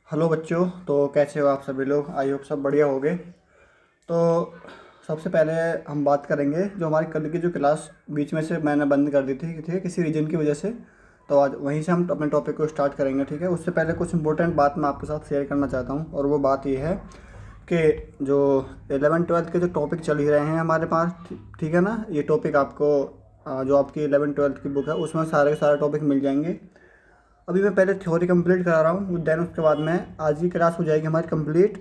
Hello बच्चों। तो कैसे हो आप सभी लोग? आई होप सब बढ़िया होंगे। तो सबसे पहले हम बात करेंगे जो हमारी कल की जो क्लास बीच में से मैंने बंद कर दी थी, ठीक है, किसी रीजन की वजह से। तो आज वहीं से हम अपने टॉपिक को स्टार्ट करेंगे, ठीक है। उससे पहले कुछ इंपॉर्टेंट बात मैं आपके साथ शेयर करना चाहता हूँ, और वो बात ये है कि जो 11वीं 12वीं के जो टॉपिक चल ही रहे हैं हमारे पास, ठीक है ना, ये टॉपिक आपको जो आपकी 11वीं 12वीं की बुक है उसमें सारे के सारे टॉपिक मिल जाएंगे। अभी मैं पहले थ्योरी कंप्लीट करा रहा हूँ, देन उसके बाद में आज की क्लास हो जाएगी हमारी कंप्लीट।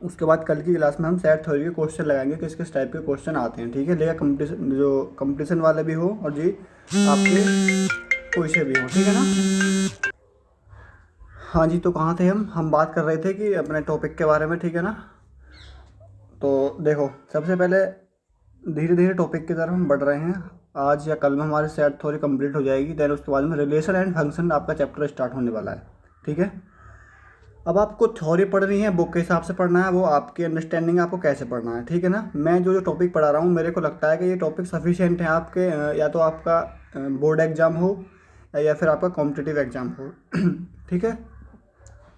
उसके बाद कल की क्लास में हम सेट थ्योरी के क्वेश्चन लगाएंगे, किस किस टाइप के क्वेश्चन आते हैं, ठीक है। लेगा कंपटीशन, जो कंपटीशन वाले भी हो और जी आपके कोई से भी हो, ठीक है ना। हाँ जी, तो कहाँ थे हम बात कर रहे थे कि अपने टॉपिक के बारे में, ठीक है ना। तो देखो, सबसे पहले धीरे धीरे टॉपिक की तरफ हम बढ़ रहे हैं। आज या कल में हमारी सेट थ्योरी कंप्लीट हो जाएगी, देन उसके बाद में रिलेशन एंड फंक्शन आपका चैप्टर स्टार्ट होने वाला है, ठीक है। अब आपको थ्योरी पढ़नी है, बुक के हिसाब से पढ़ना है, वो आपकी अंडरस्टैंडिंग आपको कैसे पढ़ना है, ठीक है ना। मैं जो जो टॉपिक पढ़ा रहा हूँ मेरे को लगता है कि ये टॉपिक सफिशिएंट है आपके, या तो आपका बोर्ड एग्ज़ाम हो या फिर आपका कॉम्पिटिटिव एग्ज़ाम हो। ठीक है,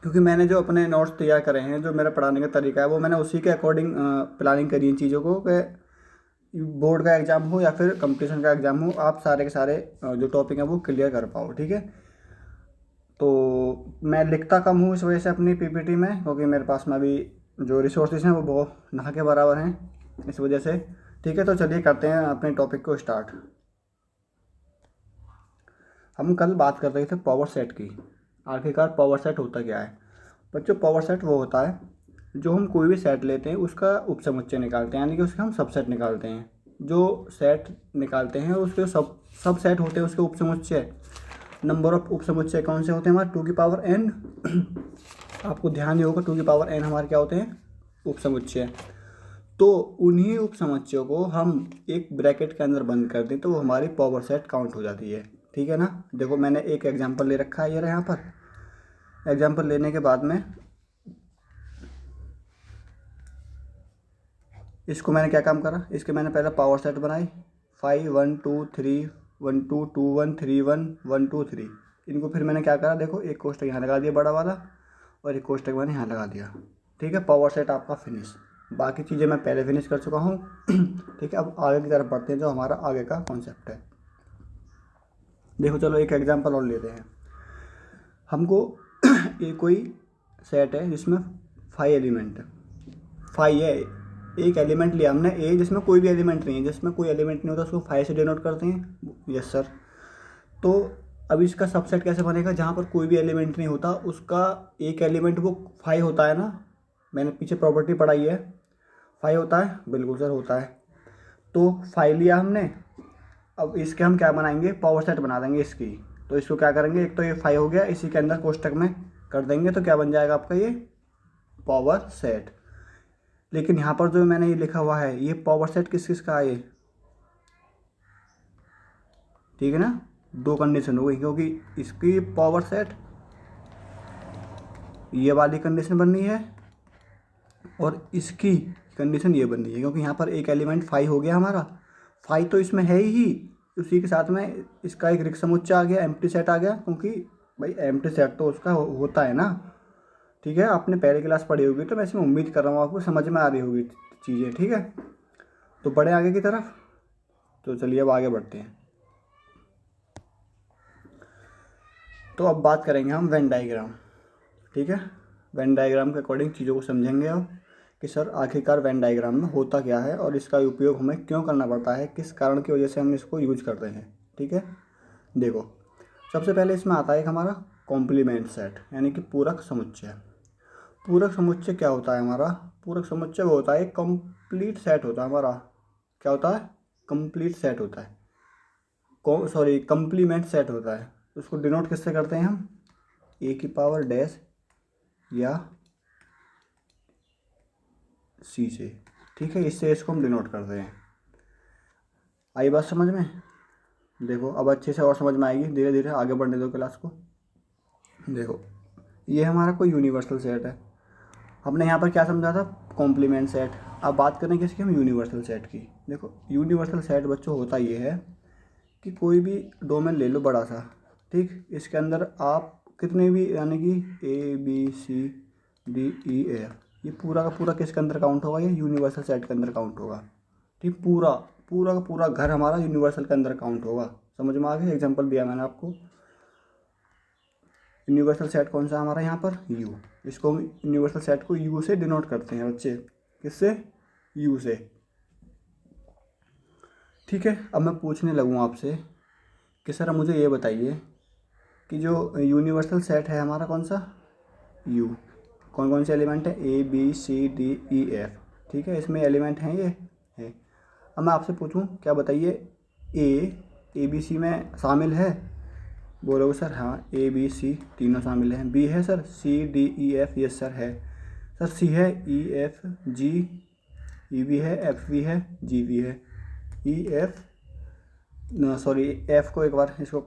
क्योंकि मैंने जो अपने नोट्स तैयार करे हैं, जो मेरा पढ़ाने का तरीका है, वो मैंने उसी के अकॉर्डिंग प्लानिंग करी इन चीज़ों को कि बोर्ड का एग्ज़ाम हो या फिर कंपटीशन का एग्ज़ाम हो, आप सारे के सारे जो टॉपिक हैं वो क्लियर कर पाओ, ठीक है। तो मैं लिखता कम हूँ इस वजह से अपनी पीपीटी में, क्योंकि मेरे पास में अभी जो रिसोर्सेज हैं वो बहुत ना के बराबर हैं, इस वजह से। ठीक है, तो चलिए करते हैं अपने टॉपिक को स्टार्ट। हम कल बात कर रहे थे पावर सेट की। आखिरकार पावर सेट होता क्या है बच्चों? पावर सेट वो होता है जो हम कोई भी सेट लेते हैं उसका उपसमुच्चय निकालते हैं, यानी कि उसका हम सबसेट निकालते हैं। जो सेट निकालते हैं उसके सब सेट होते हैं उसके उपसमुच्चय। नंबर ऑफ उपसमुच्चय कौन से होते हैं हमारे? 2 की पावर n। आपको ध्यान ही होगा 2 की पावर n हमारे क्या होते हैं? उपसमुच्चय। तो उन्हीं उपसमुच्चयों को हम एक ब्रैकेट के अंदर बंद कर दें तो वो हमारी पावर सेट काउंट हो जाती है, ठीक है ना। देखो, मैंने एक एग्जांपल ले रखा है ये यहाँ पर। एग्जांपल लेने के बाद में इसको मैंने क्या काम करा, इसके मैंने पहले पावर सेट बनाई। 5 1 2 3 1 2 2 1 3 1 1 2 3। इनको फिर मैंने क्या करा, देखो, एक कोष्टक यहाँ लगा दिया बड़ा वाला, और एक कोष्टक मैंने यहाँ लगा दिया, ठीक है। पावर सेट आपका फिनिश। बाकी चीज़ें मैं पहले फिनिश कर चुका हूँ। ठीक है, अब आगे की तरफ बढ़ते हैं, जो हमारा आगे का कॉन्सेप्ट है। देखो, चलो एक एग्जाम्पल और लेते हैं। हमको एक कोई सेट है जिसमें 5 एलिमेंट है। 5 है, एक एलिमेंट लिया हमने ए, जिसमें कोई भी एलिमेंट नहीं है, जिसमें कोई एलिमेंट नहीं होता उसको 5 से डिनोट करते हैं। Yes sir. तो अब इसका सबसेट कैसे बनेगा? जहाँ पर कोई भी एलिमेंट नहीं होता उसका एक एलिमेंट वो 5 होता है ना। मैंने पीछे प्रॉपर्टी पढ़ाई है। 5 होता है, बिल्कुल सर होता है। तो 5 लिया हमने, अब इसके हम क्या बनाएंगे? पावर सेट बना देंगे इसकी। तो इसको क्या करेंगे, एक तो ये 5 हो गया, इसी के अंदर कोष्टक में कर देंगे, तो क्या बन जाएगा आपका ये पावर सेट। लेकिन यहाँ पर जो मैंने ये लिखा हुआ है, ये पावर सेट किस किस का है ये? ठीक है ना, दो कंडीशन हो गई, क्योंकि इसकी पावर सेट ये वाली कंडीशन बननी है और इसकी कंडीशन ये बननी है, क्योंकि यहाँ पर एक एलिमेंट 5 हो गया हमारा। 5 तो इसमें है ही, उसी के साथ में इसका एक रिक्त समुच्चय आ गया, एम्प्टी सेट आ गया, क्योंकि भाई एम्प्टी सेट तो उसका होता है ना। ठीक है, आपने पहली क्लास पढ़ी होगी, तो मैं इसमें उम्मीद कर रहा हूँ आपको समझ में आ रही होगी चीज़ें, ठीक है। तो बढ़े आगे की तरफ। तो चलिए अब आगे बढ़ते हैं। तो अब बात करेंगे हम वेन डायग्राम, ठीक है। वेन डायग्राम के अकॉर्डिंग चीज़ों को समझेंगे अब कि सर आखिरकार वेन डायग्राम में होता क्या है और इसका उपयोग हमें क्यों करना पड़ता है, किस कारण की वजह से हम इसको यूज करते हैं, ठीक है। देखो, सबसे पहले इसमें आता है एक हमारा कॉम्प्लीमेंट सेट, यानी कि पूरक समुच्चय। पूरक समुच्चय क्या होता है हमारा? पूरक समुच्चय वो होता है, एक कंप्लीट सेट होता है हमारा। क्या होता है? कंप्लीट सेट होता है, सॉरी कंप्लीमेंट सेट होता है। उसको डिनोट किससे करते हैं हम? A⁻⁻ या C से, ठीक है। इससे इसको हम डिनोट करते हैं। आई बात समझ में? देखो, अब अच्छे से और समझ में आएगी, धीरे धीरे आगे बढ़ने दो क्लास को। देखो, ये हमारा कोई यूनिवर्सल सेट है। हमने यहाँ पर क्या समझा था? Complement set. अब बात करें किसकी? हम यूनिवर्सल सेट की। देखो, यूनिवर्सल सेट बच्चों होता ये है कि कोई भी डोमेन ले लो बड़ा सा, ठीक, इसके अंदर आप कितने भी, यानी कि ABCDEF, ये पूरा का पूरा किसके अंदर काउंट होगा, ये यूनिवर्सल सेट के अंदर काउंट होगा। ठीक, पूरा पूरा का पूरा घर हमारा यूनिवर्सल के अंदर काउंट होगा। समझ में आ गया, एग्जांपल दिया मैंने आपको। यूनिवर्सल सेट कौन सा है हमारा यहाँ पर, यू। इसको हम यूनिवर्सल सेट को यू से डिनोट करते हैं बच्चे, किससे, यू से। ठीक है, अब मैं पूछने लगूँ आपसे कि सर मुझे ये बताइए कि जो यूनिवर्सल सेट है हमारा कौन सा, यू, कौन कौन से एलिमेंट है, ABCDEF। ठीक है, इसमें एलिमेंट हैं ये है। अब मैं आपसे पूछूं, क्या बताइए, ABC में शामिल है, बोलोगे सर हाँ ABC तीनों शामिल हैं। B है सर, CDEF, यस सर है। सर C है, EFG, E भी है, F भी है, G भी है। F को एक बार इसको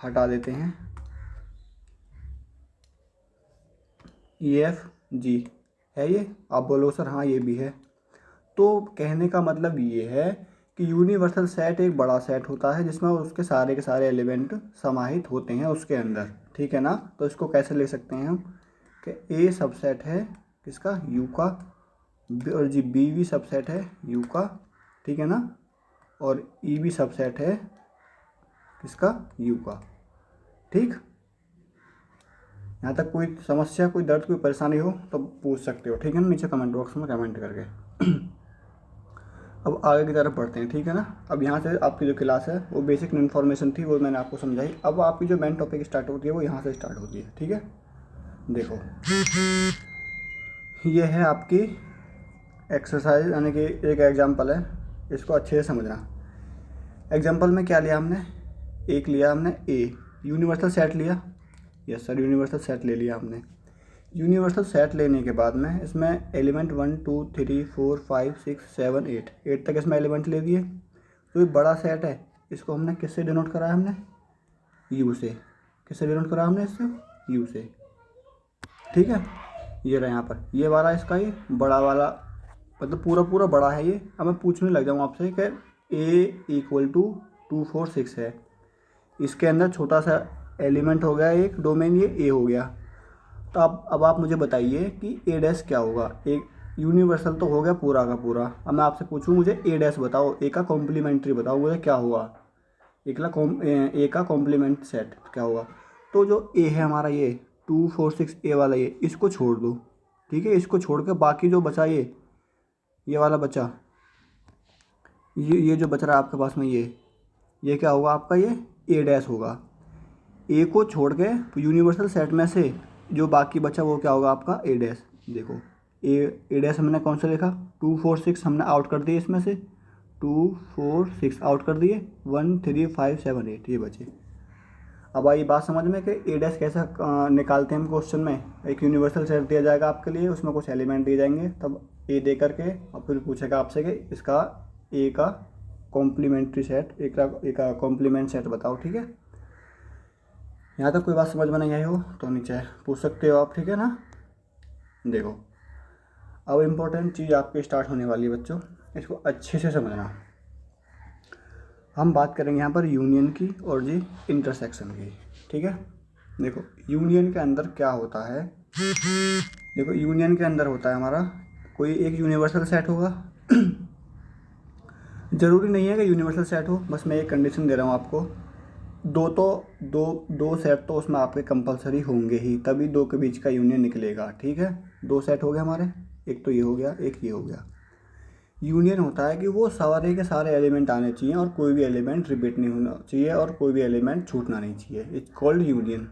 हटा देते हैं, EFG है ये। आप बोलो सर हाँ ये भी है। तो कहने का मतलब ये है कि यूनिवर्सल सेट एक बड़ा सेट होता है जिसमें उसके सारे के सारे एलिमेंट समाहित होते हैं उसके अंदर। ठीक है ना, तो इसको कैसे ले सकते हैं हम कि A सबसेट है किसका, U का, और जी B भी सबसेट है U का। ठीक है ना, और E भी सबसेट है किसका, U का। ठीक, यहाँ तक कोई समस्या, कोई दर्द, कोई परेशानी हो तो पूछ सकते हो। ठीक है ना, नीचे कमेंट बॉक्स में कमेंट करके। अब आगे की तरफ बढ़ते हैं। ठीक है ना, अब यहाँ से आपकी जो क्लास है वो बेसिक इन्फॉर्मेशन थी, वो मैंने आपको समझाई। अब आपकी जो मेन टॉपिक स्टार्ट होती है वो यहाँ से स्टार्ट होती है। ठीक है, देखो ये है आपकी एक्सरसाइज, यानी कि एक एग्जाम्पल है, इसको अच्छे से समझना। एग्जाम्पल में क्या लिया हमने, एक लिया हमने A, यूनिवर्सल सेट लिया, यस सर यूनिवर्सल सेट ले लिया हमने। यूनिवर्सल सेट लेने के बाद में इसमें एलिमेंट 1 2 3 4 5 6 7 8 तक इसमें एलिमेंट ले दिए। तो ये बड़ा सेट है, इसको हमने किससे डिनोट करा है, हमने यू से। किससे डिनोट करा हमने इससे, यू से। ठीक है, ये रहा यहाँ पर, ये वाला इसका ही बड़ा वाला, मतलब पूरा पूरा बड़ा है ये। अब मैं पूछने लग जाऊँ आपसे कि A = 2 4 6 है, इसके अंदर छोटा सा एलिमेंट हो गया एक डोमेन, ये A हो गया। तो अब आप मुझे बताइए कि A' क्या होगा। एक यूनिवर्सल तो हो गया पूरा का पूरा। अब मैं आपसे पूछूं मुझे A' बताओ, A का कॉम्प्लीमेंट्री बताओ मुझे क्या हुआ, A का कॉम्प्लीमेंट सेट क्या हुआ। तो जो A है हमारा ये 2 4 6 A वाला, ये इसको छोड़ दो। ठीक है, इसको छोड़ के बाकी जो बचा ये वाला बचा, ये जो बच रहा है आपके पास में, ये क्या होगा आपका, ये A' होगा। A को छोड़ के यूनिवर्सल सेट में से जो बाकी बचा वो क्या होगा आपका A'। देखो A' हमने कौन सा लिखा, 2 4 6 हमने आउट कर दिए, इसमें से 2 4 6 आउट कर दिए, 1 3 5 7 8 ये बचे। अब आई बात समझ में कि A' कैसे निकालते हैं हम। क्वेश्चन में एक यूनिवर्सल सेट दिया जाएगा आपके लिए, उसमें कुछ एलिमेंट दिए जाएंगे, तब A दे करके और फिर पूछेगा आपसे कि इसका A का कॉम्प्लीमेंट्री सेट, एक का कॉम्प्लीमेंट सेट बताओ। ठीक है, यहाँ तक कोई बात समझ में नहीं आई हो तो नीचे पूछ सकते हो आप। ठीक है ना, देखो अब इम्पोर्टेंट चीज़ आपकी स्टार्ट होने वाली है बच्चों, इसको अच्छे से समझना। हम बात करेंगे यहाँ पर यूनियन की और जी इंटरसेक्शन की। ठीक है, देखो यूनियन के अंदर क्या होता है, देखो यूनियन के अंदर होता है हमारा कोई एक यूनिवर्सल सेट होगा। ज़रूरी नहीं है कि यूनिवर्सल सेट हो, बस मैं एक कंडीशन दे रहा हूँ आपको। दो सेट तो उसमें आपके कंपलसरी होंगे ही, तभी दो के बीच का यूनियन निकलेगा। ठीक है, दो सेट हो गए हमारे, एक तो ये हो गया, एक ये हो गया। यूनियन होता है कि वो सारे के सारे एलिमेंट आने चाहिए और कोई भी एलिमेंट रिपीट नहीं होना चाहिए और कोई भी एलिमेंट छूटना नहीं चाहिए। It's called union.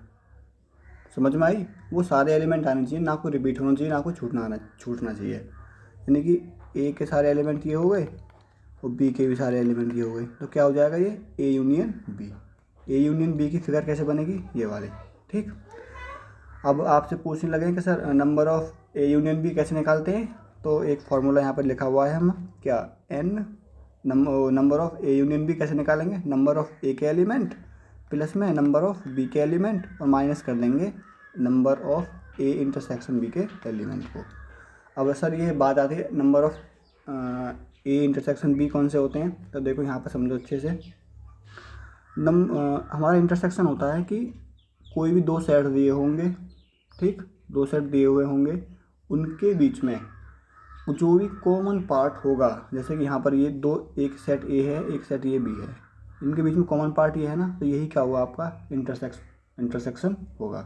समझ में आई, वो सारे एलिमेंट आने चाहिए, ना कोई रिपीट होना चाहिए, ना कोई छूटना चाहिए। यानी कि ए के सारे एलिमेंट ये हो गए और बी के भी सारे एलिमेंट ये हो गए, तो क्या हो जाएगा, ये A union B. A union B की फिगर कैसे बनेगी, ये वाले। ठीक, अब आपसे पूछने लगे कि sir number of A union B कैसे निकालते हैं, तो एक फार्मूला यहाँ पर लिखा हुआ है, हम क्या n number of A union B कैसे निकालेंगे, नंबर ऑफ़ ए के एलिमेंट प्लस में नंबर ऑफ़ बी के एलिमेंट और माइनस कर देंगे number of A intersection B के एलिमेंट को। अब सर ये बात आती है number of A intersection B कौन से होते हैं, तो देखो यहाँ पर समझो अच्छे से। हमारा इंटरसेक्शन होता है कि कोई भी दो सेट दिए होंगे, ठीक, दो सेट दिए हुए होंगे, उनके बीच में जो भी कॉमन पार्ट होगा, जैसे कि यहाँ पर ये दो, एक सेट ए है, एक सेट ये बी है, इनके बीच में कॉमन पार्ट ये है ना, तो यही क्या होगा आपका इंटरसेक्शन होगा।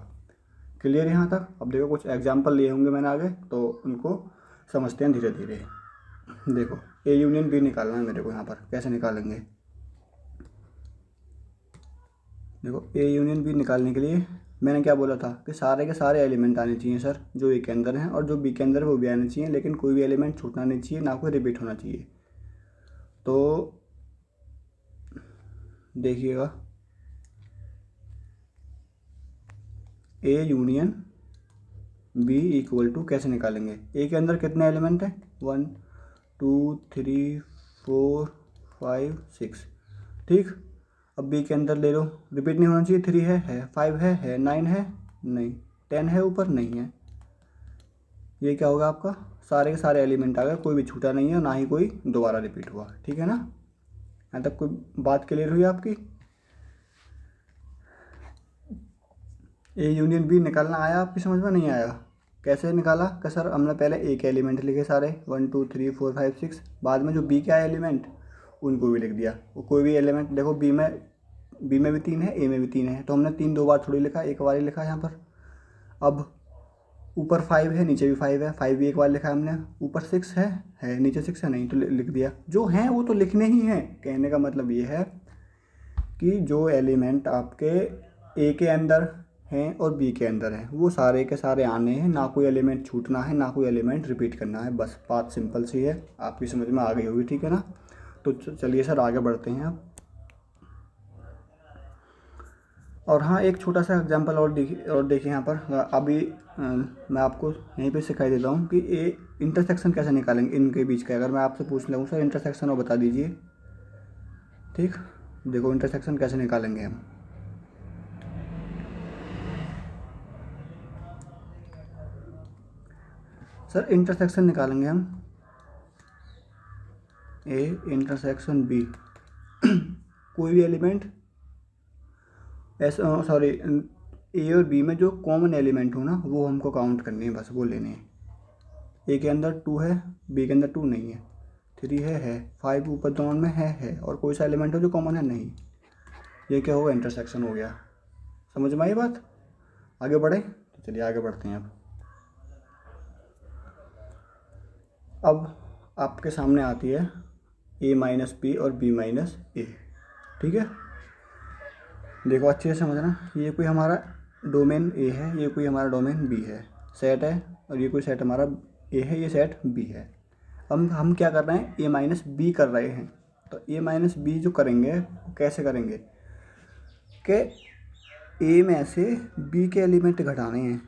क्लियर यहाँ तक? अब देखो कुछ एग्जांपल लिए होंगे मैंने आगे, तो उनको समझते हैं धीरे धीरे। देखो ए यूनियन बी निकालना है मेरे को, यहाँ पर कैसे निकालेंगे? देखो ए यूनियन बी निकालने के लिए मैंने क्या बोला था कि सारे के सारे एलिमेंट आने चाहिए सर, जो ए के अंदर हैं, और जो बी के अंदर है वो भी आने चाहिए, लेकिन कोई भी एलिमेंट छूटना नहीं चाहिए, ना कोई रिपीट होना चाहिए। तो देखिएगा, A union B equal to कैसे निकालेंगे? ए के अंदर कितने एलिमेंट हैं? 1 2 3 4 5 6, ठीक। अब बी के अंदर ले लो, रिपीट नहीं होना चाहिए, 3 है, 5 है, 9 है नहीं, 10 है ऊपर नहीं है। ये क्या होगा आपका? सारे के सारे एलिमेंट आ गए, कोई भी छूटा नहीं है, ना ही कोई दोबारा रिपीट हुआ, ठीक है ना? यहाँ तक कोई बात क्लियर हुई आपकी? ए यूनियन बी निकालना आया आपकी समझ में? नहीं आया? कैसे निकाला कि सर हमने पहले ए के एलिमेंट लिखे सारे 1 2 3 4 5 6, बाद में जो बी के आए एलिमेंट उनको भी लिख दिया। वो कोई भी एलिमेंट देखो, बी में भी 3 है, ए में भी 3 है, तो हमने 3 दो बार थोड़ी लिखा, एक बार ही लिखा यहाँ पर। अब ऊपर 5 है, नीचे भी 5 है, 5 भी एक बार लिखा हमने, ऊपर 6 है नीचे 6 है नहीं, तो लिख दिया। जो हैं वो तो लिखने ही हैं। कहने का मतलब ये है कि जो एलिमेंट आपके ए के अंदर हैं और बी के अंदर हैं वो सारे के सारे आने हैं, ना कोई एलिमेंट छूटना है, ना कोई एलिमेंट रिपीट करना है। बस बात सिंपल सी है, आपकी समझ में आ गई होगी, ठीक है ना? तो चलिए सर आगे बढ़ते हैं अब। और हाँ, एक छोटा सा एग्जांपल और देखिए यहाँ पर अभी मैं आपको यहीं पे सिखाई देता हूँ कि ए इंटरसेक्शन कैसे निकालेंगे इनके बीच का। अगर मैं आपसे पूछ लूँ सर इंटरसेक्शन और बता दीजिए, ठीक। देखो इंटरसेक्शन कैसे निकालेंगे हम। सर इंटरसेक्शन निकालेंगे हम ए इंटरसेक्शन बी कोई भी एलिमेंट सॉरी ए और बी में जो कॉमन एलिमेंट हो ना वो हमको काउंट करनी है, बस वो लेने हैं। ए के अंदर 2 है, बी के अंदर 2 नहीं है, 3 है, 5 ऊपर दोनों में है, और कोई सा एलिमेंट हो जो कॉमन है नहीं। ये क्या होगा? इंटरसेक्शन हो गया। समझ में आई बात? आगे बढ़े? तो चलिए आगे बढ़ते हैं। अब आपके सामने आती है ए माइनस बी और बी माइनस ए, ठीक है। देखो अच्छे से समझना, ये कोई हमारा डोमेन ए है, ये कोई हमारा डोमेन बी है, सेट है, और ये कोई सेट हमारा ए है, ये सेट बी है। अब हम क्या कर रहे हैं? ए माइनस बी कर रहे हैं। तो ए माइनस बी जो करेंगे कैसे करेंगे कि ए में से बी के एलिमेंट घटाने हैं,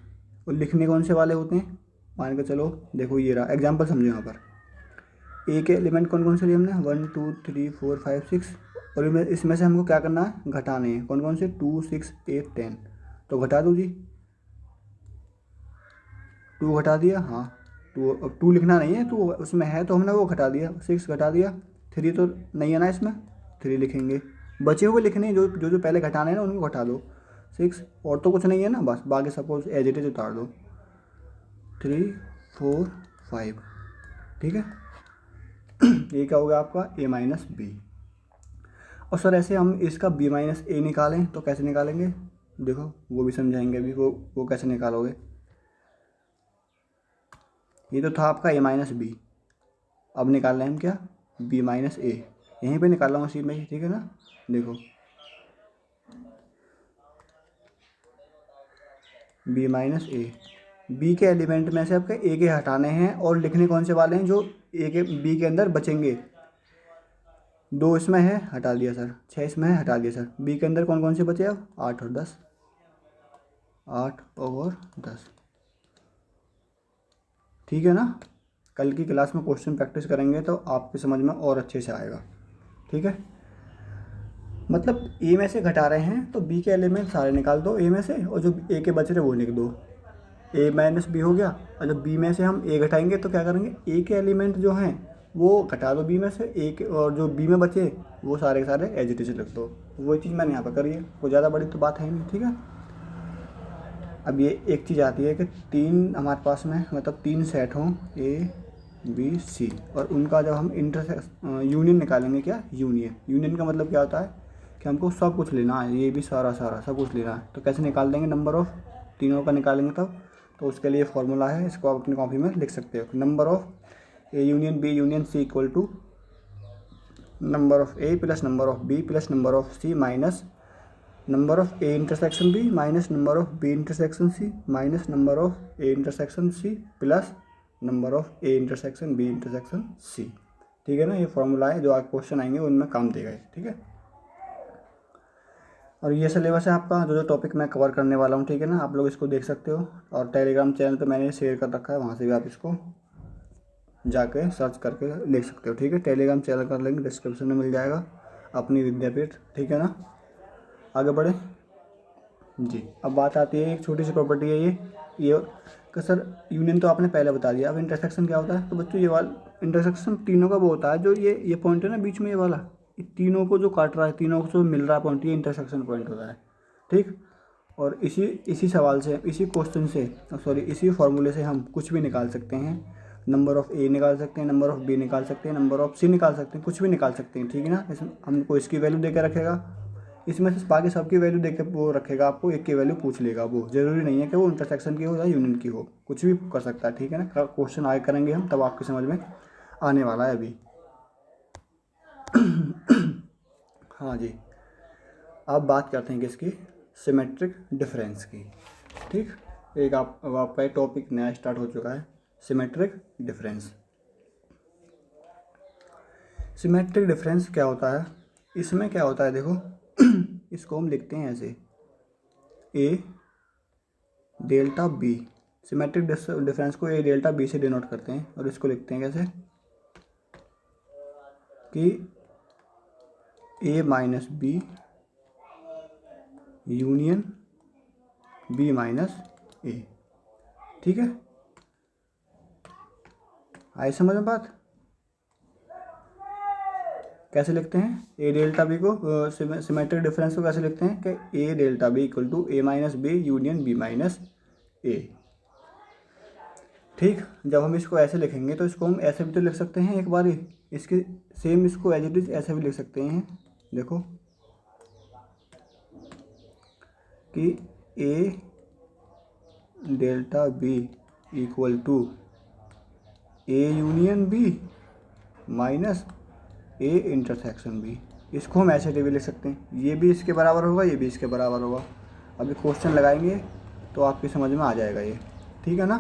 और लिखने कौन से वाले होते हैं? मान के चलो, देखो ये रहा एग्जाम्पल, समझो यहाँ पर ए के एलिमेंट कौन कौन से लिए हमने? 1 2 3 4 5 6, और इसमें से हमको क्या करना है? घटाने हैं। कौन कौन से? 2 6 8 10। तो घटा दो जी, 2 घटा दिया, हाँ 2, अब 2 लिखना नहीं है, 2 उसमें है तो हमने वो घटा दिया, 6 घटा दिया, 3 तो नहीं है ना इसमें, 3 लिखेंगे। बचे हुए लिखने हैं, जो पहले घटाने हैं ना उनको घटा दो, 6, और तो कुछ नहीं है ना, बस बाकी सपोज एज इट इज उतार दो, 3 4 5, ठीक है। ये क्या होगा आपका? ए माइनस बी। और सर ऐसे हम इसका बी माइनस ए निकालें तो कैसे निकालेंगे? देखो वो भी समझाएंगे अभी, वो कैसे निकालोगे। ये तो था आपका ए माइनस बी, अब निकाल रहे हैं हम क्या? बी माइनस ए। यहीं पे निकाल रहा हूँ इसी में ही, ठीक है ना? देखो बी माइनस ए, बी के एलिमेंट में से आपके ए के हटाने हैं, और लिखने कौन से वाले हैं? जो ए के बी के अंदर बचेंगे। 2 इसमें है, हटा दिया सर, 6 इसमें है, हटा दिया सर। बी के अंदर कौन कौन से बचे अब? 8 और 10, 8 और 10, ठीक है ना? कल की क्लास में क्वेश्चन प्रैक्टिस करेंगे तो आपकी समझ में और अच्छे से आएगा, ठीक है। मतलब ए में से घटा रहे हैं तो बी के एलिमेंट सारे निकाल दो ए में से, और जो ए के बच रहे वो लिख दो। ए माइनस बी हो गया, और जब बी में से हम ए घटाएंगे तो क्या करेंगे? ए के एलिमेंट जो हैं वो घटा दो बी में से, ए के, और जो बी में बचे वो सारे के सारे एज इट इज लिख दो। वही चीज़ मैंने यहाँ पर करी है, कोई ज़्यादा बड़ी तो बात है नहीं, ठीक है। अब ये एक चीज़ आती है कि तीन हमारे पास में मतलब तीन सेट हों ए बी सी, और उनका जब हम यूनियन निकालेंगे, क्या यूनियन का मतलब क्या होता है कि हमको सब कुछ लेना है, ये भी सारा सारा सब कुछ लेना है। तो कैसे निकाल देंगे, नंबर ऑफ़ तीनों का निकालेंगे तब। तो उसके लिए फॉर्मूला है, इसको आप अपनी कॉपी में लिख सकते हो। Number of A union B union C equal to number of A plus number of B plus number of C minus number of A intersection B minus number of B intersection C minus number of A intersection C plus number of A intersection B intersection C. ठीक है ना, ये formula है, जो आप question आएंगे उनमें काम देगा ये। ठीक है, और ये सिलेबस है आपका, जो जो टॉपिक मैं कवर करने वाला हूँ। ठीक है ना, आप लोग इसको देख सकते हो, और टेलीग्राम चैनल पे मैंने शेयर कर रखा है, वहाँ से भी आप इसको जाके सर्च करके लिख सकते हो। ठीक है, टेलीग्राम चैनल का लिंक डिस्क्रिप्शन में मिल जाएगा, अपनी विद्यापीठ। ठीक है ना, आगे बढ़े जी। अब बात आती है, एक छोटी सी प्रॉपर्टी है ये कि सर यूनियन तो आपने पहले बता दिया, अब इंटरसेक्शन क्या होता है। तो बच्चों ये वाला इंटरसेक्शन तीनों का वो होता है, जो ये पॉइंट है ना बीच में, ये वाला, ये तीनों को जो काट रहा है, तीनों को जो मिल रहा है पॉइंट, ये इंटरसेक्शन पॉइंट होता है। ठीक, और इसी सवाल से, इसी क्वेश्चन से, सॉरी इसी फॉर्मूले से हम कुछ भी निकाल सकते हैं। नंबर ऑफ़ ए निकाल सकते हैं, नंबर ऑफ़ बी निकाल सकते हैं, नंबर ऑफ़ सी निकाल सकते हैं, कुछ भी निकाल सकते हैं। ठीक है ना, इसमें हमको इसकी वैल्यू दे के रखेगा, इसमें से बाकी सबकी वैल्यू देके वो रखेगा, आपको एक की वैल्यू पूछ लेगा। वो ज़रूरी नहीं है कि वो इंटरसेक्शन की हो या यूनियन की हो, कुछ भी कर सकता है। ठीक है ना, क्वेश्चन आगे करेंगे हम, तब आपकी समझ में आने वाला है अभी। हाँ जी, अब बात करते हैं किसकी, सिमेट्रिक डिफरेंस की। ठीक, एक अब आपका एक टॉपिक नया स्टार्ट हो चुका है, सिमेट्रिक डिफरेंस। सिमेट्रिक डिफरेंस क्या होता है, इसमें क्या होता है देखो, इसको हम लिखते हैं ऐसे, A delta B. Symmetric difference को ए डेल्टा बी से डिनोट करते हैं, और इसको लिखते हैं कैसे कि A minus B union B minus A. ठीक है, आई समझ में बात। कैसे लिखते हैं ए डेल्टा बी को, सिमेट्रिक डिफरेंस को कैसे लिखते हैं कि A delta B equal to A minus B union B minus A. ठीक, जब हम इसको ऐसे लिखेंगे तो इसको हम ऐसे भी तो लिख सकते हैं एक बार ही, इसके सेम इसको एज इट इज ऐसे भी लिख सकते हैं। देखो कि A delta B equal to A union B minus A intersection B. इसको हम ऐसे भी लिख सकते हैं, ये भी इसके बराबर होगा, ये भी इसके बराबर होगा। अभी क्वेश्चन लगाएंगे तो आपकी समझ में आ जाएगा ये। ठीक है ना,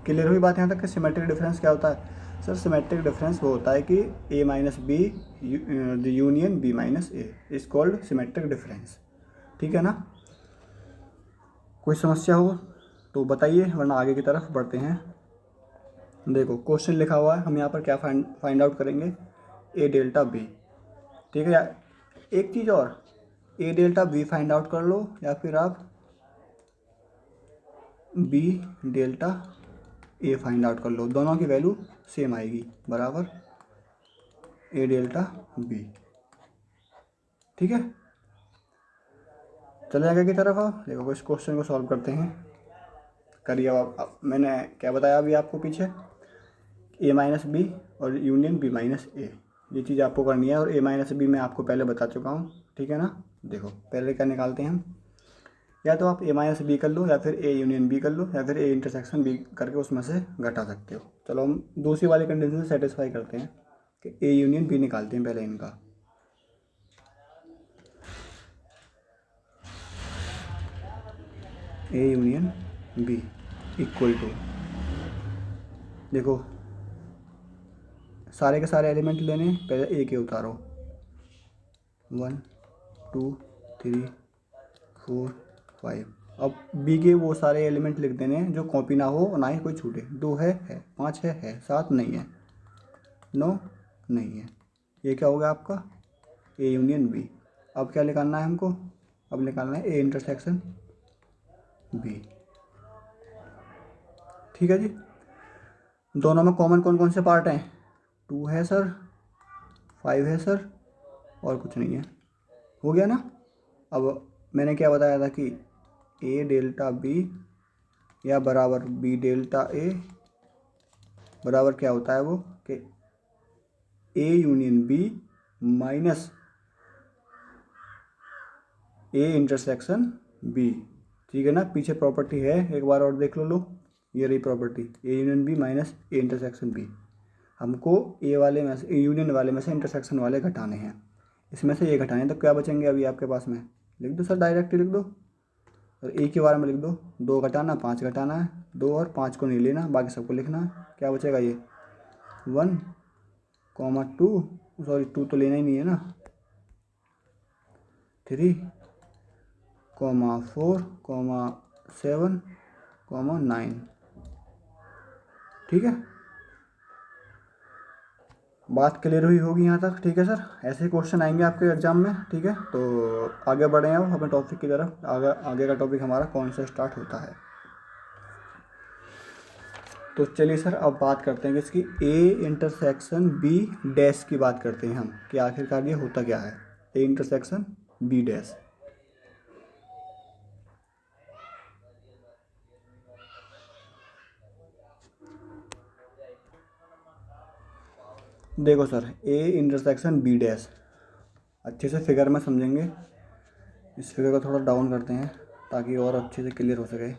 क्लियर हुई बात यहाँ तक कि सिमेट्रिक डिफरेंस क्या होता है। सर सिमेट्रिक डिफरेंस वो होता है कि A minus B union B minus A is called symmetric difference. ठीक है ना, कोई समस्या हो तो बताइए, वरना आगे की तरफ बढ़ते हैं। देखो क्वेश्चन लिखा हुआ है, हम यहाँ पर क्या फाइंड आउट करेंगे, ए डेल्टा बी। ठीक है, एक चीज़ और, ए डेल्टा बी फाइंड आउट कर लो, या फिर आप B delta A find out कर लो, दोनों की वैल्यू सेम आएगी, बराबर ए डेल्टा बी। ठीक है, चले आगे की तरफ। आप देखो इस क्वेश्चन को सॉल्व करते हैं, करिए। अब मैंने क्या बताया अभी आपको पीछे, ए माइनस बी और यूनियन बी माइनस ए, ये चीज़ आपको करनी है। और ए माइनस बी मैं आपको पहले बता चुका हूँ। ठीक है ना, देखो पहले क्या निकालते हैं हम, या तो आप ए माइनस बी कर लो, या फिर ए यूनियन बी कर लो, या फिर ए इंटरसेक्शन बी करके उसमें से घटा सकते हो। चलो हम दूसरी वाली कंडीशन से सेटिस्फाई करते हैं कि ए यूनियन बी निकालते हैं पहले इनका। A union B equal to, देखो सारे के सारे एलिमेंट लेने, पहले ए के उतारो, 1 2 3 4 5। अब बी के वो सारे एलिमेंट लिख देने जो कॉपी ना हो, ना ही कोई छूटे। 2 है 5 है 7 नहीं है, 9 नहीं है। ये क्या हो गया आपका ए यूनियन बी। अब क्या निकालना है हमको, अब निकालना है ए इंटरसेक्शन बी। ठीक है जी, दोनों में कॉमन कौन कौन से पार्ट हैं, 2 है सर, 5 है सर, और कुछ नहीं है। हो गया ना। अब मैंने क्या बताया था कि ए डेल्टा बी या बराबर बी डेल्टा ए बराबर क्या होता है वो कि A union B minus A intersection B. ठीक है ना, पीछे प्रॉपर्टी है, एक बार और देख लो। ये रही property, A union B minus A intersection B. हमको ए वाले में से, ए यूनियन वाले में से इंटरसेक्शन वाले घटाने हैं, इसमें से ये घटाने हैं, तो क्या बचेंगे अभी आपके पास में? लिख दो सर, डायरेक्ट ही लिख दो। और ए के बारे में लिख दो, 2 घटाना 5 घटाना है, 2 और 5 को नहीं लेना, बाकी सबको लिखना है। क्या बचेगा ये 1, 2, सॉरी 2 तो लेना ही नहीं है ना, 3, 4, 7, 9। ठीक है, बात क्लियर हुई होगी यहाँ तक? ठीक है सर, ऐसे ही क्वेश्चन आएंगे आपके एग्जाम में। ठीक है, तो आगे बढ़ें अब अपने टॉपिक की तरफ। आगे का टॉपिक हमारा कौन सा स्टार्ट होता है? तो चलिए सर, अब बात करते हैं कि इसकी ए इंटरसेक्शन बी डैश की बात करते हैं हम, कि आखिरकार ये होता क्या है ए इंटरसेक्शन बी डैश। देखो sir, A intersection B dash अच्छे से फिगर में समझेंगे। इस फिगर को थोड़ा डाउन करते हैं ताकि और अच्छे से क्लियर हो सके।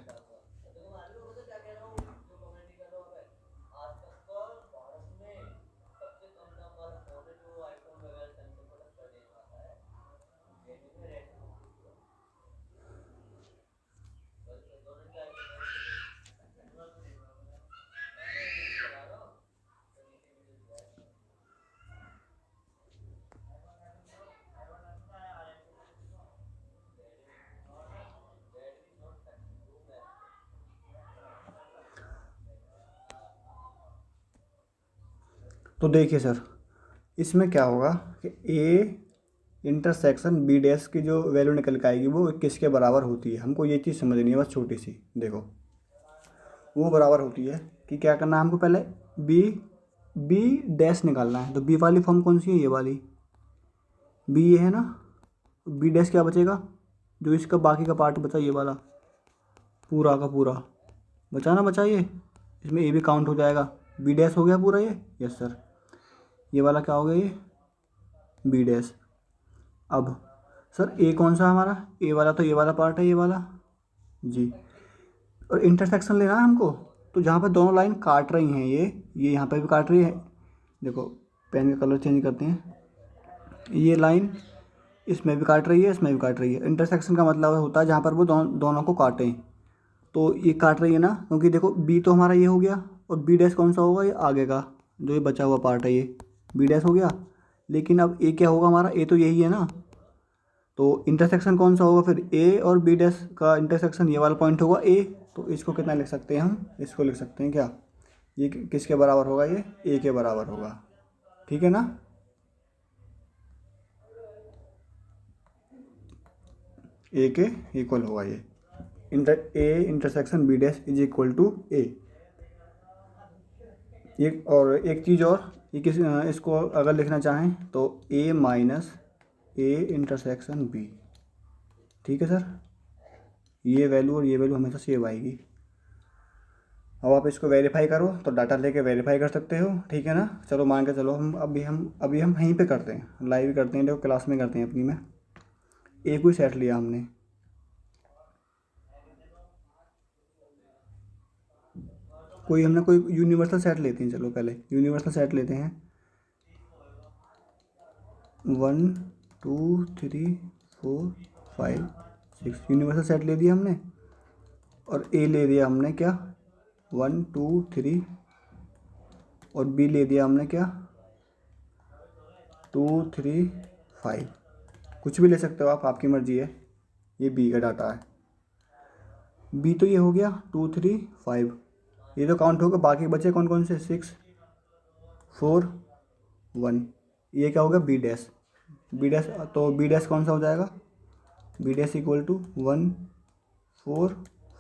तो देखिए सर, इसमें क्या होगा कि ए इंटरसेक्शन बी डैश की जो वैल्यू निकल के आएगी वो किसके बराबर होती है, हमको ये चीज़ समझनी है बस, छोटी सी। देखो, वो बराबर होती है कि क्या करना है हमको, पहले बी बी डैश निकालना है। तो बी वाली फॉर्म कौन सी है? ये वाली बी, ये है ना। बी डैश क्या बचेगा? जो इसका बाकी का पार्ट बचा, ये वाला पूरा का पूरा बचा ना, बचा ये, इसमें ए भी काउंट हो जाएगा। बी डैश हो गया पूरा ये, यस सर। ये वाला क्या हो गया? ये बी डैश। अब सर ए कौन सा हमारा? ए वाला तो ये वाला पार्ट है, ये वाला जी। और इंटरसेक्शन लेना है हमको, तो जहाँ पर दोनों लाइन काट रही हैं, ये यहाँ पर भी काट रही है। देखो, पेन का कलर चेंज करते हैं। ये लाइन इसमें भी काट रही है, इसमें भी काट रही है। इंटरसेक्शन का मतलब होता है जहाँ पर वो दोनों को काटें। तो ये काट रही है ना, क्योंकि देखो बी तो हमारा ये हो गया, और बी डैश कौन सा होगा? ये आगे का जो ये बचा हुआ पार्ट है, ये बी डैश हो गया। लेकिन अब ए क्या होगा हमारा? ए तो यही है ना। तो इंटरसेक्शन कौन सा होगा फिर? ए और बी डैश का इंटरसेक्शन ये वाला पॉइंट होगा ए। तो इसको कितना लिख सकते हैं हम? इसको लिख सकते हैं क्या, ये किसके बराबर होगा? ये ए के बराबर होगा। ठीक है ना, ए के इक्वल होगा ये। A intersection B dash is equal to A. एक और एक चीज़ और, ये किस इसको अगर लिखना चाहें तो ए माइनस ए इंटरसेक्शन बी। ठीक है सर, ये वैल्यू और ये वैल्यू हमेशा सेव आएगी। अब आप इसको वेरीफाई करो तो डाटा लेके वेरीफाई कर सकते हो। ठीक है ना, चलो मान के चलो हम अभी हम यहीं पे करते हैं, लाइव ही करते हैं, देखो क्लास में करते हैं अपनी में। एक ही सेट लिया हमने, कोई यूनिवर्सल सेट लेते हैं। चलो पहले यूनिवर्सल सेट लेते हैं। 1, 2, 3, 4, 5, 6 यूनिवर्सल सेट ले दिया हमने। और ए ले दिया हमने क्या? 1, 2, 3। और बी ले दिया हमने क्या? 2, 3, 5। कुछ भी ले सकते हो आप, आपकी मर्जी है। ये बी का डाटा है। बी तो ये हो गया 2, 3, 5, ये तो काउंट होगा। बाकी बचे कौन कौन से? 6, 4, 1। ये क्या होगा? B dash. बी डैश, तो बी डैश कौन सा हो जाएगा? B dash equal to 1, 4,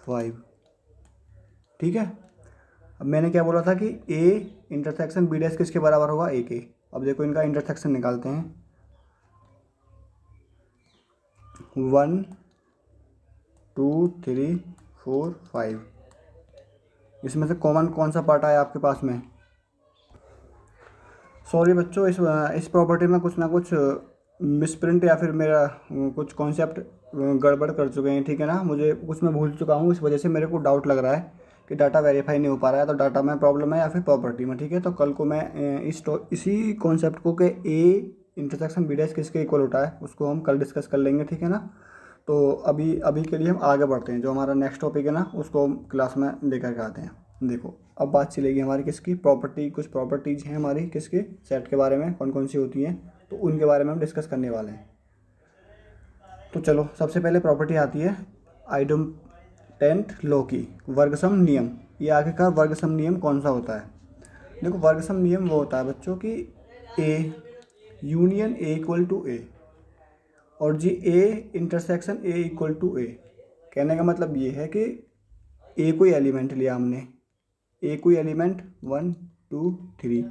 5। ठीक है, अब मैंने क्या बोला था कि ए इंटरसेक्शन बी डैश किसके बराबर होगा? ए के। अब देखो इनका इंटरसेक्शन निकालते हैं। 1, 2, 3, 4, 5। इसमें से कॉमन कौन सा पार्ट आया आपके पास में? सॉरी बच्चों, इस प्रॉपर्टी में कुछ ना कुछ मिसप्रिंट या फिर मेरा कुछ कॉन्सेप्ट गड़बड़ कर चुके हैं, ठीक है ना। मुझे कुछ मैं भूल चुका हूँ, इस वजह से मेरे को डाउट लग रहा है कि डाटा वेरीफाई नहीं हो पा रहा है। तो डाटा में प्रॉब्लम है या फिर प्रॉपर्टी में, ठीक है। तो कल को मैं इसी कॉन्सेप्ट को के ए इंटरसेक्शन बी डैश किसके इक्वल होता है उसको हम कल डिस्कस कर लेंगे, ठीक है ना। तो अभी अभी के लिए हम आगे बढ़ते हैं, जो हमारा नेक्स्ट टॉपिक है ना उसको हम क्लास में लेकर के आते हैं। देखो अब बात चलेगी हमारी किसकी, प्रॉपर्टी, कुछ प्रॉपर्टीज हैं हमारी किसके सेट के बारे में, कौन कौन सी होती हैं, तो उनके बारे में हम डिस्कस करने वाले हैं। तो चलो सबसे पहले प्रॉपर्टी आती है आइडेंटेंट लॉ की, वर्गसम नियम। ये आखिरकार वर्गसम नियम कौन सा होता है? देखो वर्गसम नियम वो होता है बच्चों की A union A equal to A और जी A intersection A equal to A. कहने का मतलब ये है कि ए कोई एलिमेंट लिया हमने, ए कोई एलिमेंट 1 2 3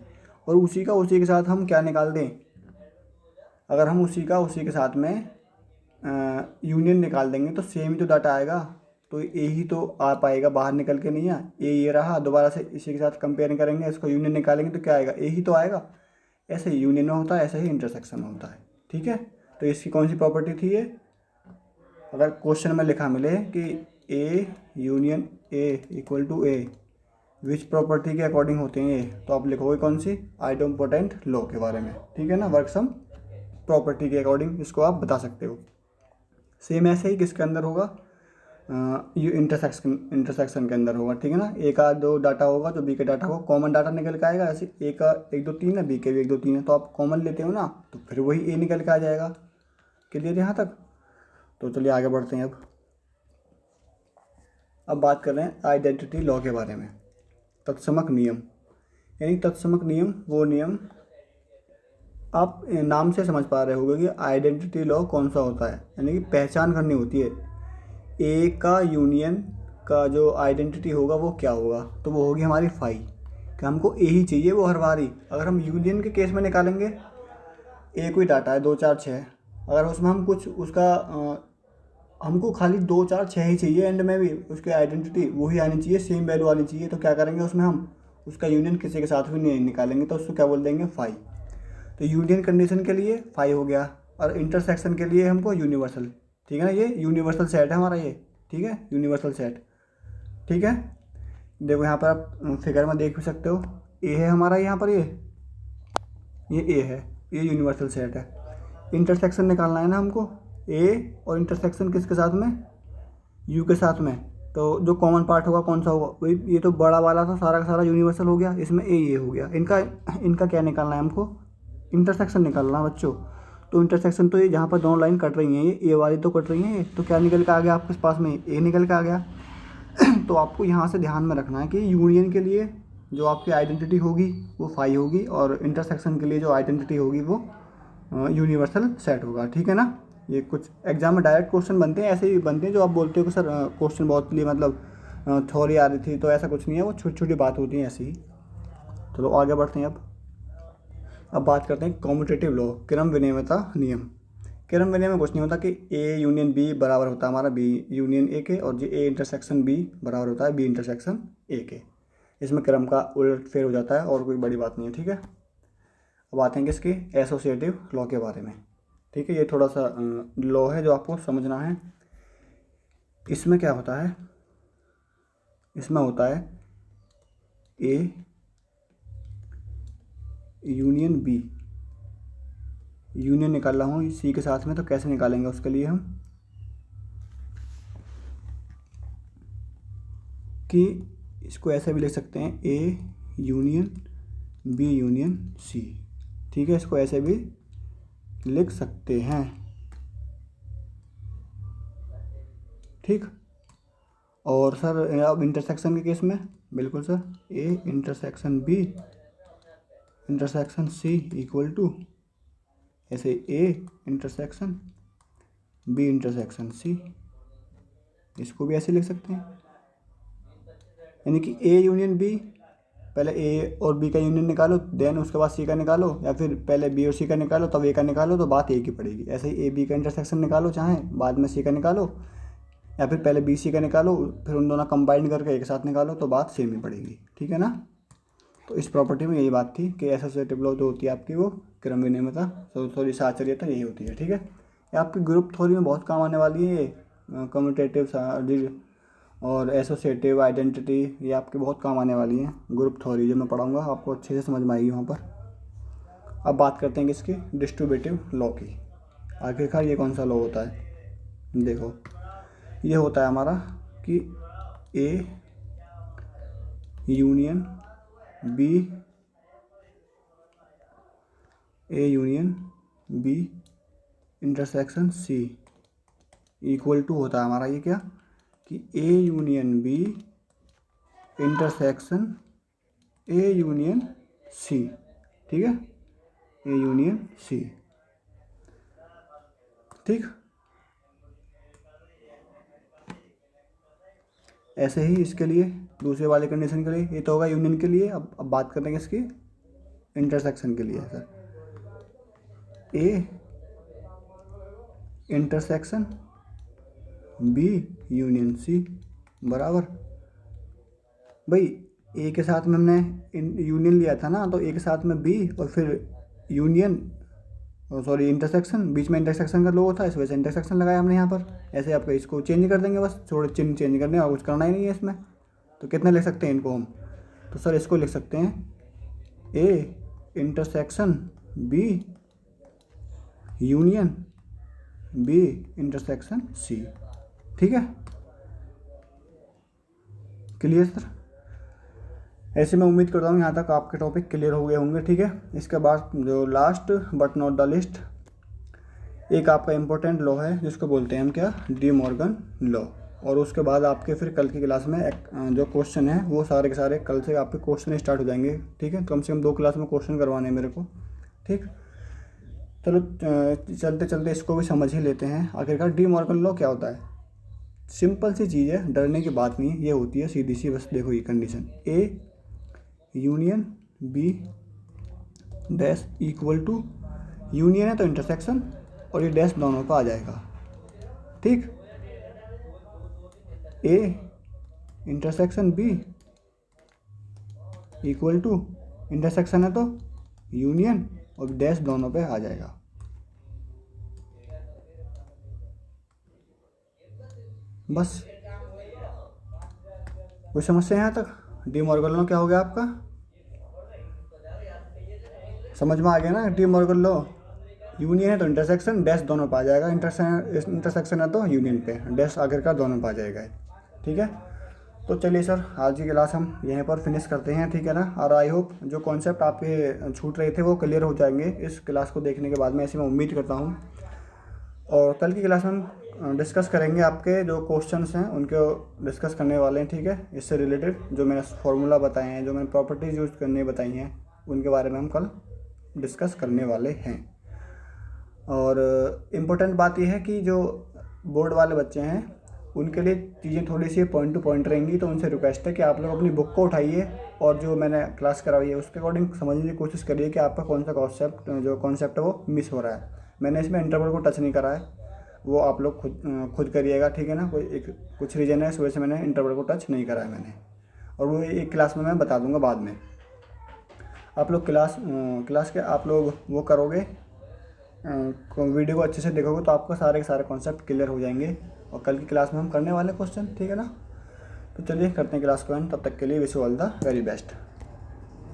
और उसी के साथ हम क्या निकाल दें, अगर हम उसी के साथ में यूनियन निकाल देंगे तो सेम ही तो डाटा आएगा। तो ए ही तो आ पाएगा, बाहर निकल के नहीं है। ये रहा, दोबारा से इसी के साथ कंपेयर करेंगे, इसको यूनियन निकालेंगे तो क्या आएगा, ए ही तो आएगा। ऐसे ही यूनियन में होता है, ऐसे ही इंटरसेक्शन में होता है, ठीक है। तो इसकी कौन सी प्रॉपर्टी थी ये, अगर क्वेश्चन में लिखा मिले कि A union A equal to A which property के अकॉर्डिंग होते हैं ये, तो आप लिखोगे कौन सी, आइडेंपोटेंट लॉ के बारे में, ठीक है ना। वर्कसम प्रॉपर्टी के अकॉर्डिंग इसको आप बता सकते हो। सेम ऐसे ही किसके अंदर होगा, ये इंटरसेक्शन के अंदर होगा, ठीक है ना। ए का दो डाटा होगा, जो बी का डाटा होगा, कॉमन डाटा निकल के आएगा। ऐसे ए का 1 2 3 है, बी के भी 1 2 3 है, तो आप कॉमन लेते हो ना, तो फिर वही ए निकल के आ जाएगा। क्लियर यहाँ तक? तो चलिए आगे बढ़ते हैं। अब बात कर रहे हैं आइडेंटिटी लॉ के बारे में, तत्समक नियम। यानी तत्समक नियम वो नियम, आप नाम से समझ पा रहे होगे कि आइडेंटिटी लॉ कौन सा होता है, यानी कि पहचान करनी होती है। ए का यूनियन का जो आइडेंटिटी होगा वो क्या होगा, तो वो होगी हमारी फाई, कि हमको ए ही चाहिए वो हर बार ही। अगर हम यूनियन के केस में निकालेंगे, ए कोई डाटा है 2 4 6, अगर उसमें हम कुछ उसका हमको खाली 2 4 6 ही चाहिए, एंड में भी उसकी आइडेंटिटी वही आनी चाहिए, सेम वैल्यू आनी चाहिए, तो क्या करेंगे उसमें हम उसका यूनियन किसी के साथ भी नहीं निकालेंगे, तो उसको क्या बोल देंगे, फाई। तो यूनियन कंडीशन के लिए फाई हो गया, और इंटरसेक्शन के लिए हमको यूनिवर्सल, ठीक है ना। ये यूनिवर्सल सेट है हमारा ये, ठीक है, यूनिवर्सल सेट, ठीक है। देखो यहाँ पर आप फिगर में देख भी सकते हो, ए है हमारा यहाँ पर, ये ए है, ये यूनिवर्सल सेट है। इंटरसेक्शन निकालना है ना हमको, ए और इंटरसेक्शन किसके साथ में, यू के साथ में। तो जो कॉमन पार्ट होगा कौन सा होगा, वही, ये तो बड़ा वाला था, सारा का सारा यूनिवर्सल हो गया, इसमें ए ये हो गया। इनका क्या निकालना है हमको, इंटरसेक्शन निकालना है बच्चों। तो इंटरसेक्शन तो ये जहाँ पर दोनों लाइन कट रही हैं, ये ए वाली तो कट रही हैं, ये तो क्या निकल के आ गया आपके पास में, ए निकल के आ गया। तो आपको यहाँ से ध्यान में रखना है कि यूनियन के लिए जो आपकी आइडेंटिटी होगी वो फाई होगी, और इंटरसेक्शन के लिए जो आइडेंटिटी होगी वो यूनिवर्सल सेट होगा, ठीक है ना। ये कुछ एग्जाम में डायरेक्ट क्वेश्चन बनते हैं, ऐसे ही बनते हैं जो आप बोलते हो कि सर क्वेश्चन बहुत लिए मतलब थ्योरी आ रही थी, तो ऐसा कुछ नहीं है, वो छोटी छोटी बात होती हैं ऐसी ही। चलो आगे बढ़ते हैं। अब बात करते हैं कॉम्यूटेटिव लॉ, क्रम विनिमयता नियम। क्रम विनिमय में कुछ नहीं होता कि ए यूनियन बी बराबर होता है हमारा बी यूनियन ए के, और जी ए इंटरसेक्शन बी बराबर होता है बी इंटरसेक्शन ए के। इसमें क्रम का उलट फेर हो जाता है, और कोई बड़ी बात नहीं है, ठीक है। अब आते हैं किसके, एसोसिएटिव लॉ के बारे में, ठीक है। ये थोड़ा सा लॉ है जो आपको समझना है। इसमें क्या होता है, इसमें होता है ए यूनियन बी, यूनियन निकाल रहा हूँ सी के साथ में, तो कैसे निकालेंगे उसके लिए हम, कि इसको ऐसे भी लिख सकते हैं A union B union C, ठीक है, इसको ऐसे भी लिख सकते हैं, ठीक। और सर अब इंटरसेक्शन के केस में, बिल्कुल sir, A intersection B intersection C equal to ऐसे A intersection B intersection C, इसको भी ऐसे लिख सकते हैं। यानी कि ए यूनियन बी, पहले ए और बी का यूनियन निकालो, देन उसके बाद सी का निकालो, या फिर पहले बी और सी का निकालो तब ए का निकालो, तो बात एक ही पड़ेगी। ऐसे ही ए बी का इंटरसेक्शन निकालो, चाहे बाद में सी का निकालो, या फिर पहले बी सी का निकालो फिर उन दोनों कंबाइन करके एक साथ निकालो, तो बात सेम ही पड़ेगी, ठीक है ना। तो इस प्रॉपर्टी में यही बात थी कि एसोसिएटिव लॉ जो होती है आपकी वो क्रम विनिमयता सॉरी साहचर्यता यही होती है, ठीक है। ये आपकी ग्रुप थ्योरी में बहुत काम आने वाली है, कम्यूटेटिव और एसोसिएटिव आइडेंटिटी, ये आपके बहुत काम आने वाली है। ग्रुप थ्योरी जो मैं पढ़ाऊँगा आपको अच्छे से समझ में आएगी वहाँ पर। अब बात करते हैं किसकी, डिस्ट्रीब्यूटिव लॉ की। आखिरकार ये कौन सा लॉ होता है, देखो ये होता है हमारा कि A union B intersection C equal to होता है हमारा ये क्या, कि A union B intersection A union C, ठीक है, ए यूनियन सी, ठीक। ऐसे ही इसके लिए दूसरे वाले कंडीशन के लिए, ये तो होगा यूनियन के लिए। अब बात करेंगे इसकी इंटरसेक्शन के लिए। Sir A intersection B union C बराबर, भाई ए के साथ में हमने यूनियन लिया था ना, तो ए के साथ में बी और फिर यूनियन सॉरी इंटरसेक्शन, बीच में इंटरसेक्शन का लोगो था इस वजह से इंटरसेक्शन लगाया हमने यहाँ पर। ऐसे आपको इसको चेंज कर देंगे, बस थोड़े चिन्ह चेंज करने और कुछ करना ही नहीं है इसमें। तो कितने लिख सकते हैं इनको हम, तो सर इसको लिख सकते हैं A intersection B union B intersection C, ठीक है, क्लियर सर। ऐसे मैं उम्मीद करता हूँ यहाँ तक आपके टॉपिक क्लियर हो गए होंगे, ठीक है। इसके बाद जो last but not the list एक आपका इम्पोर्टेंट लॉ है जिसको बोलते हैं हम क्या, डी मॉर्गन लॉ। और उसके बाद आपके फिर कल की क्लास में जो क्वेश्चन है वो सारे के सारे कल से आपके क्वेश्चन स्टार्ट हो जाएंगे, ठीक है। कम से कम 2 क्लास में क्वेश्चन करवाने हैं मेरे को, ठीक। चलो चलते चलते इसको भी समझ ही लेते हैं। आखिरकार डी मॉर्गन लॉ क्या होता है, सिंपल सी चीज़ है, डरने की बात नहीं है, ये होती है सीधी सी, बस देखो ये condition A union B dash equal to, union है तो इंटरसेक्शन और ये डैश दोनों पर आ जाएगा, ठीक। A intersection B equal to, intersection है तो यूनियन और डैश दोनों पे आ जाएगा, बस। कोई समस्या यहाँ तक, डी मॉर्गन लॉ क्या हो गया आपका, समझ में आ गया ना। डी मॉर्गन लॉ यूनियन है तो इंटरसेक्शन डैश दोनों पे आ जाएगा, इंटरसेक्शन है तो यूनियन पे डैश आखिरकार दोनों पे आ जाएगा, ठीक है। तो चलिए सर आज की क्लास हम यहीं पर फिनिश करते हैं, ठीक है ना। और आई होप जो कॉन्सेप्ट आपके छूट रहे थे वो क्लियर हो जाएंगे इस क्लास को देखने के बाद में, ऐसी मैं उम्मीद करता हूँ। और कल की क्लास में हम डिस्कस करेंगे आपके जो क्वेश्चंस हैं उनको डिस्कस करने वाले हैं, ठीक है। इससे रिलेटेड जो मैंने फार्मूला बताए हैं, जो मैंने प्रॉपर्टीज़ यूज़ करने बताई हैं, उनके बारे में हम कल डिस्कस करने वाले हैं। और इम्पोर्टेंट बात यह है कि जो बोर्ड वाले बच्चे हैं उनके लिए चीज़ें थोड़ी सी पॉइंट टू पॉइंट रहेंगी, तो उनसे रिक्वेस्ट है कि आप लोग अपनी बुक को उठाइए और जो मैंने क्लास कराई है उसके अकॉर्डिंग समझने की कोशिश करिए कि आपका कौन सा कॉन्सेप्ट है वो मिस हो रहा है। मैंने इसमें इंटरवल को टच नहीं करा है, वो आप लोग खुद करिएगा, ठीक है ना। कुछ रीज़न है इस वजह से मैंने इंटरवल को टच नहीं करा है मैंने, और वो एक क्लास में मैं बता दूंगा बाद में। आप लोग क्लास के आप लोग वो करोगे, वीडियो को अच्छे से देखोगे तो आपको सारे के सारे कॉन्सेप्ट क्लियर हो जाएंगे। और कल की क्लास में हम करने वाले क्वेश्चन, ठीक है ना। तो चलिए करते हैं क्लास को एंड, तब तक के लिए wish you all the very best.